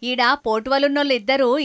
ఈడ పోటువలున్నోళ్ళు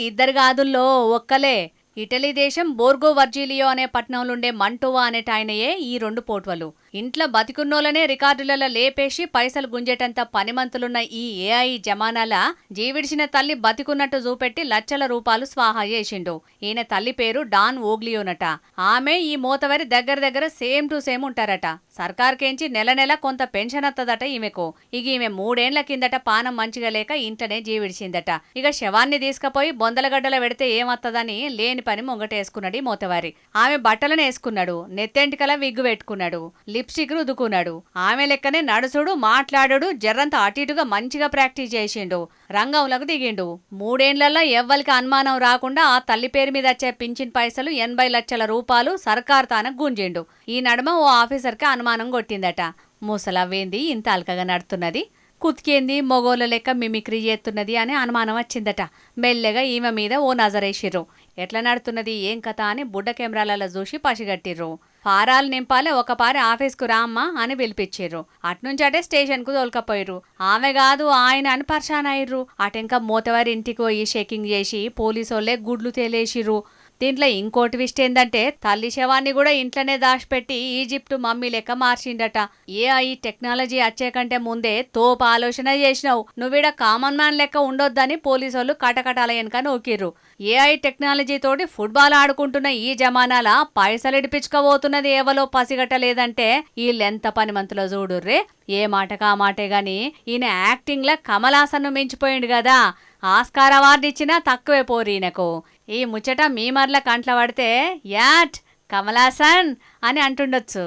ఇద్దరు గాదుల్లో ఒక్కలే. ఇటలీ దేశం బోర్గో వర్జీలియో అనే పట్టణంలుండే మంటోవా అనేటాయనయే ఈ 2 పోట్వలు. ఇంట్లో బతికున్నోళ్ళనే రికార్డులలో లేపేసి పైసలు గుంజేటంత పనిమంతులున్న ఈ ఏఐ జమానాల జీవిడిచిన తల్లి బతికున్నట్టు చూపెట్టి లక్షల రూపాయలు స్వాహా చేసిండు. ఈయన తల్లి పేరు డాన్ ఓగ్లియోనట. ఆమె ఈ మోతవరి దగ్గర సేమ్ టు సేమ్ ఉంటారట. సర్కార్కేంచి నెల కొంత పెన్షన్ వత్తదట ఈమెకు. ఇక ఈమె 3 ఏండ్ల కిందట పానం మంచిగా లేక ఇంటనే జీవిడిచిందట. ఇక శవాన్ని తీసుకుపోయి బొందలగడ్డల పెడితే ఏమత్తదని లేని పని ముంగటేసుకున్నాడు ఈ మోతవారి. ఆమె బట్టలను వేసుకున్నాడు, నెత్తెంటికల విగ్గు పెట్టుకున్నాడు, లిప్స్టిక్ రుద్దుకున్నాడు. ఆమె లెక్కనే నడుసుడు మాట్లాడు జర్రంత అటుగా మంచిగా ప్రాక్టీస్ చేసిండు. రంగంలోకి దిగిండు. 3 ఏండ్లలో ఎవ్వరికి అనుమానం రాకుండా ఆ తల్లి పేరు మీద వచ్చే పింఛన్ పైసలు 80 లక్షల రూపాయలు సర్కార్ తానకు గుంజిండు. ఈ నడుమ ఓ ఆఫీసర్కి అనుమానం కొట్టిందట. ముసలవ్వేంది ఇంత అల్కగా నడుతున్నది, కుతికేంది మొగోళ్ళ లెక్క మిమిక్రీ చేస్తున్నది అని అనుమానం వచ్చిందట. మెల్లగా ఈమె మీద ఓ నజరేసిర్రు. ఎట్లా నడుతున్నది ఏం కథ అని బుడ్డ కెమెరాలలో చూసి పసిగట్టిర్రు. ఫారాలు నింపాలే, ఒక పారి ఆఫీస్కు రామ్మా అని పిలిపించిర్రు. అట్నుంచటే స్టేషన్కు తోలుకపోయిర్రు. ఆమె కాదు ఆయన అని పర్షాన్ అయ్యిర్రు. అటెంక మోతవారి ఇంటికి పోయి షెకింగ్ చేసి పోలీసోళ్లే గుడ్లు తేలేసిర్రు. దీంట్లో ఇంకోటి విషయం ఏందంటే తల్లి శవాన్ని కూడా ఇంట్లోనే దాచిపెట్టి ఈజిప్టు మమ్మీ లెక్క మార్చిండట. ఏఐ టెక్నాలజీ వచ్చే కంటే ముందే తోపు ఆలోచన చేసినావు, నువ్విడ కామన్ మ్యాన్ లెక్క ఉండొద్దని పోలీసోళ్ళు కటకటాల వెనక నోకిర్రు. ఏఐ టెక్నాలజీ తోటి ఫుట్బాల్ ఆడుకుంటున్న ఈ జమానాల పైసలు ఇడిపించుకోబోతున్నది ఏవలో పసిగట్టలేదంటే వీళ్ళెంత పనిమంతులో చూడుర్రే. ఏ మాటకా మాటే గాని ఈయన యాక్టింగ్ లా కమలాసన్ను మించిపోయిండు కదా. ఆస్కార్ అవార్డు ఇచ్చినా తక్కువే పోరీనకు. ఈ ముచ్చట మీ మరల కంట్ల పడితే యాట్ కమలాసన్ అని అంటుండొచ్చు.